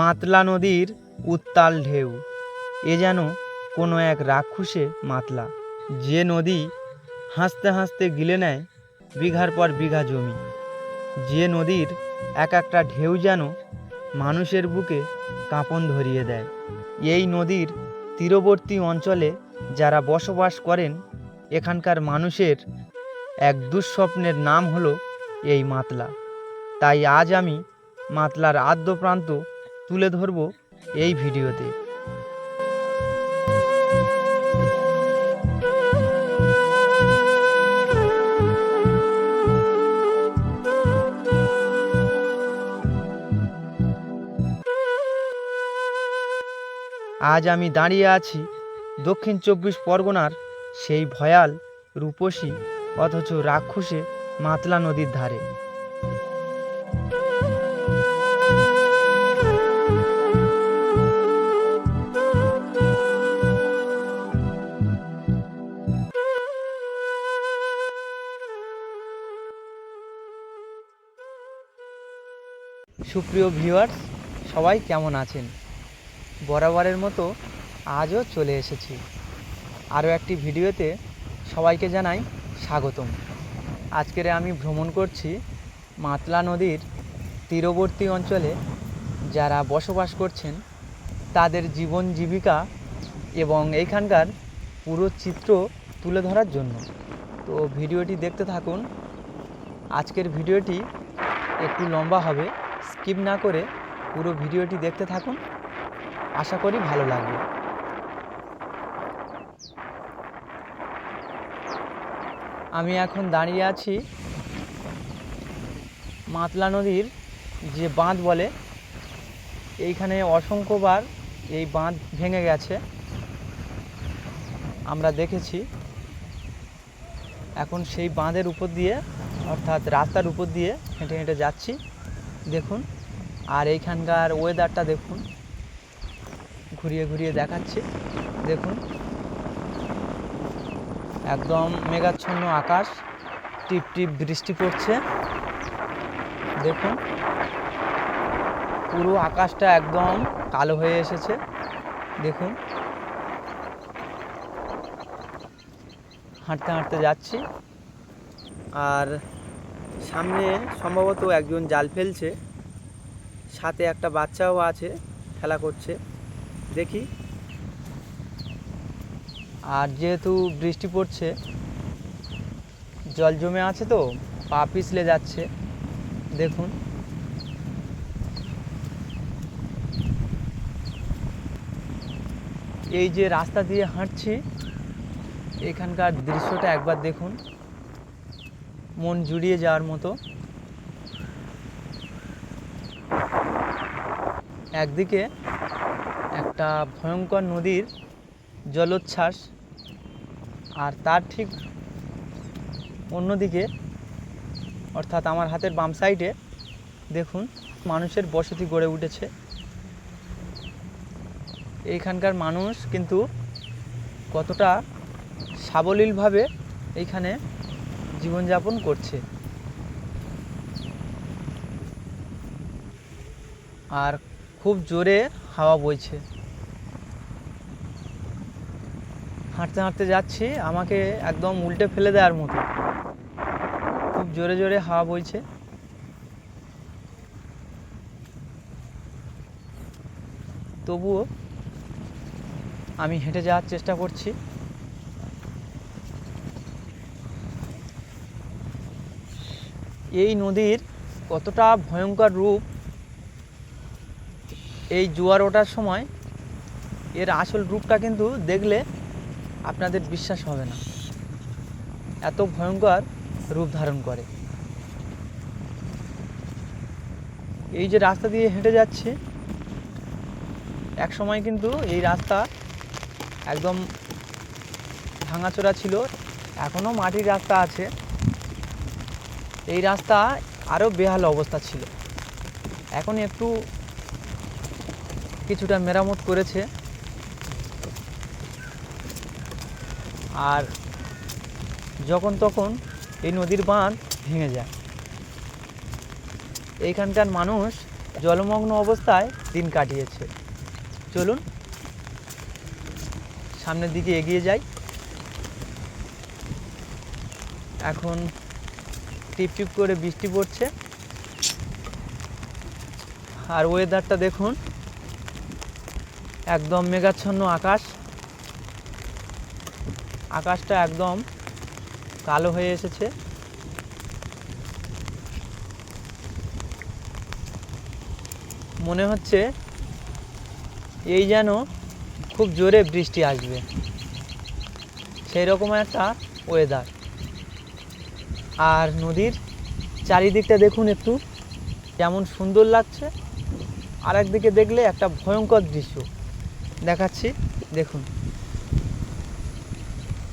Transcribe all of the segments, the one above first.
মাতলা নদীর উত্তাল ঢেউ, এ যেন কোনো এক রাক্ষসে মাতলা, যে নদী হাসতে হাসতে গিলে নেয় বিঘার পর বিঘা জমি, যে নদীর এক একটা ঢেউ যেন মানুষের বুকে কাঁপন ধরিয়ে দেয়। এই নদীর তীরবর্তী অঞ্চলে যারা বসবাস করেন, এখানকার মানুষের এক দুঃস্বপ্নের নাম হলো এই মাতলা। তাই আজ আমি মাতলার আদ্য প্রান্ত তুলে ধরব এই ভিডিওতে। আজ আমি দাঁড়িয়ে আছি দক্ষিণ ২৪ পরগনার সেই ভয়াল, রূপসী অথচ রাক্ষসে মাতলা নদীর ধারে। সুপ্রিয় ভিউয়ার্স, সবাই কেমন আছেন? বরাবরের মতো আজও চলে এসেছি আরও একটি ভিডিওতে। সবাইকে জানাই স্বাগতম। আজকের আমি ভ্রমণ করছি মাতলা নদীর তীরবর্তী অঞ্চলে যারা বসবাস করছেন তাদের জীবন জীবিকা এবং এইখানকার পুরো চিত্র তুলে ধরার জন্য। তো ভিডিওটি দেখতে থাকুন। আজকের ভিডিওটি একটু লম্বা হবে, স্কিপ না করে পুরো ভিডিওটি দেখতে থাকুন, আশা করি ভালো লাগবে। আমি এখন দাঁড়িয়ে আছি মাতলা নদীর যে বাঁধ বলে, এইখানে অসংখ্যবার এই বাঁধ ভেঙে গেছে, আমরা দেখেছি। এখন সেই বাঁধের উপর দিয়ে, অর্থাৎ রাস্তার উপর দিয়ে হেঁটে হেঁটে যাচ্ছি, দেখুন। আর এইখানকার ওয়েদারটা দেখুন, ঘুরিয়ে ঘুরিয়ে দেখাচ্ছি, দেখুন। একদম মেঘাচ্ছন্ন আকাশ, টিপ টিপ বৃষ্টি পড়ছে, দেখুন। পুরো আকাশটা একদম কালো হয়ে এসেছে, দেখুন। হাঁটতে হাঁটতে যাচ্ছি, আর সামনে সম্ভবত একজন জাল ফেলছে, সাথে একটা বাচ্চাও আছে, খেলা করছে, দেখি। আর যেহেতু বৃষ্টি পড়ছে, জল জমে আছে, তো পা পিছলে যাচ্ছে, দেখুন। এই যে রাস্তা দিয়ে হাঁটছি, এখানকার দৃশ্যটা একবার দেখুন, মন জুড়িয়ে যাওয়ার মতো। একদিকে একটা ভয়ঙ্কর নদীর জলোচ্ছ্বাস, আর তার ঠিক অন্যদিকে, অর্থাৎ আমার হাতের বাম সাইডে দেখুন, মানুষের বসতি গড়ে উঠেছে। এইখানকার মানুষ কিন্তু কতটা সাবলীলভাবে এইখানে জীবনযাপন করছে। আর খুব জোরে হাওয়া বইছে। হাঁটতে হাঁটতে যাচ্ছি, আমাকে একদম উল্টে ফেলে দেওয়ার মতো, খুব জোরে জোরে হাওয়া বইছে। তবুও আমি হেঁটে যাওয়ার চেষ্টা করছি। এই নদীর কতটা ভয়ঙ্কর রূপ, এই জোয়ার ওঠার সময় এর আসল রূপটা কিন্তু দেখলে আপনাদের বিশ্বাস হবে না, এত ভয়ঙ্কর রূপ ধারণ করে। এই যে রাস্তা দিয়ে হেঁটে যাচ্ছে, এক সময় কিন্তু এই রাস্তা একদম ভাঙাচোরা ছিল, এখনও মাটির রাস্তা আছে। এই রাস্তা আরও বেহাল অবস্থা ছিল, এখন একটু কিছুটা মেরামত করেছে। আর যখন তখন এই নদীর বাঁধ ভেঙে যায়। এইখানকার মানুষ জলমগ্ন অবস্থায় দিন কাটিয়েছে। চলুন সামনের দিকে এগিয়ে যাই। এখন টিপ টিপ করে বৃষ্টি পড়ছে, আর ওয়েদারটা দেখুন, একদম মেঘাচ্ছন্ন আকাশ। আকাশটা একদম কালো হয়ে এসেছে। মনে হচ্ছে এই যেন খুব জোরে বৃষ্টি আসবে, সেই রকম একটা ওয়েদার। আর নদীর চারিদিকটা দেখুন একটু কেমন সুন্দর লাগছে। আর একদিকে দেখলে একটা ভয়ঙ্কর দৃশ্য দেখাচ্ছি, দেখুন,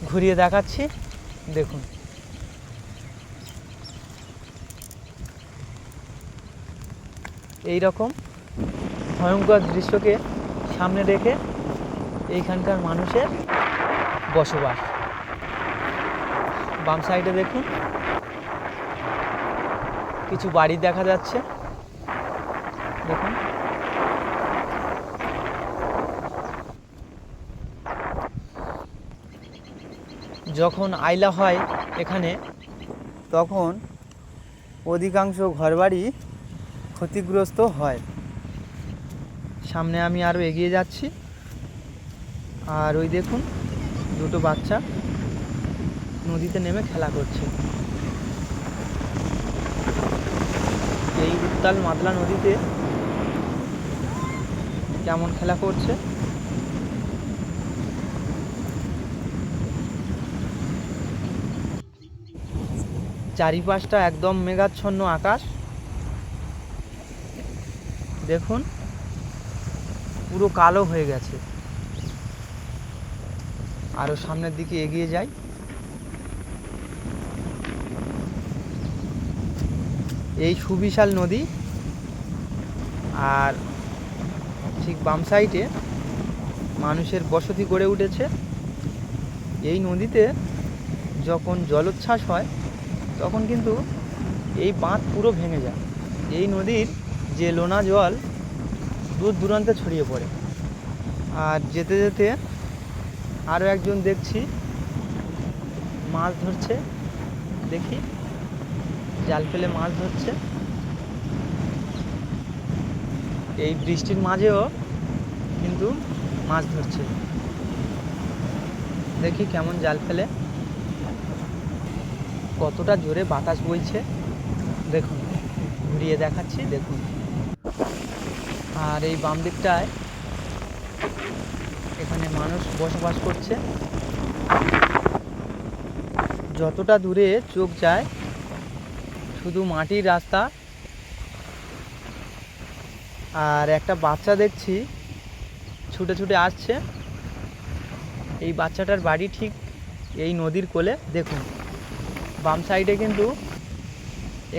ঘুরিয়ে দেখাচ্ছি, দেখুন। এই রকম ভয়ঙ্কর দৃশ্যকে সামনে রেখে এইখানকার মানুষের বসবাস। বাম সাইডে দেখুন কিছু বাড়ি দেখা যাচ্ছে, দেখুন। যখন আইলা হয় এখানে, তখন অধিকাংশ ঘরবাড়ি ক্ষতিগ্রস্ত হয়। সামনে আমি আরও এগিয়ে যাচ্ছি, আর ওই দেখুন দুটো বাচ্চা নদীতে নেমে খেলা করছে। এই উত্তাল মাতলা নদীতে কেমন খেলা করছে। চারিপাশটা একদম মেঘাচ্ছন্ন আকাশ, দেখুন পুরো কালো হয়ে গেছে। আরও সামনের দিকে এগিয়ে যাই। এই সুবিশাল নদী, আর ঠিক বাম সাইডে মানুষের বসতি গড়ে উঠেছে। এই নদীতে যখন জলোচ্ছ্বাস হয় তখন কিন্তু এই বাঁধ পুরো ভেঙে যায়। এই নদীর যে লোনা জল দূর দূরান্তে ছড়িয়ে পড়ে। আর যেতে যেতে আরও একজন দেখছি মাছ ধরছে, দেখি জাল ফেলে মাছ ধরছে। এই বৃষ্টির মাঝেও কিন্তু মাছ ধরছে, দেখি কেমন জাল ফেলে। কতটা জোরে বাতাস বইছে দেখুন, ঘুরিয়ে দেখাচ্ছি, দেখুন। আর এই বাম দিকটায় এখানে মানুষ বসবাস করছে। যতটা দূরে চোখ যায় শুধু মাটির রাস্তা। আর একটা বাচ্চা দেখছি ছুটে ছুটে আসছে। এই বাচ্চাটার বাড়ি ঠিক এই নদীর কোলে, দেখুন। বাম সাইডে কিন্তু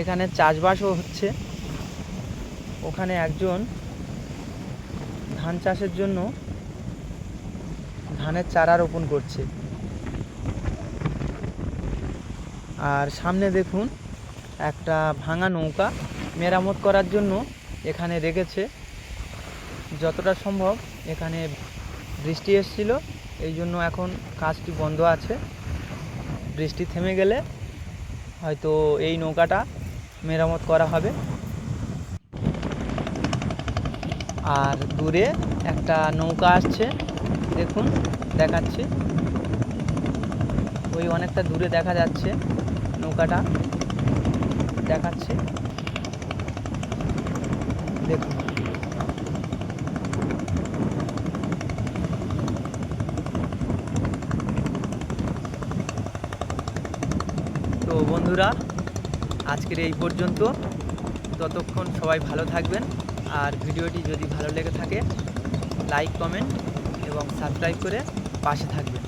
এখানে চাষবাসও হচ্ছে। ওখানে একজন ধান চাষের জন্য ধানের চারা রোপণ করছে। আর সামনে দেখুন একটা ভাঙা নৌকা মেরামত করার জন্য এখানে রেখেছে। যতটা সম্ভব এখানে বৃষ্টি এসেছিল, এই জন্য এখন কাজটি বন্ধ আছে। বৃষ্টি থেমে গেলে হয়তো এই নৌকাটা মেরামত করা হবে। আর দূরে একটা নৌকা আসছে, দেখুন, দেখাচ্ছি। ওই অনেকটা দূরে দেখা যাচ্ছে নৌকাটা, দেখাচ্ছি, দেখুন। তো বন্ধুরা, আজকের এই পর্যন্ত। ততক্ষণ সবাই ভালো থাকবেন। আর ভিডিওটি যদি ভালো লেগে থাকে লাইক, কমেন্ট এবং সাবস্ক্রাইব করে পাশে থাকবেন।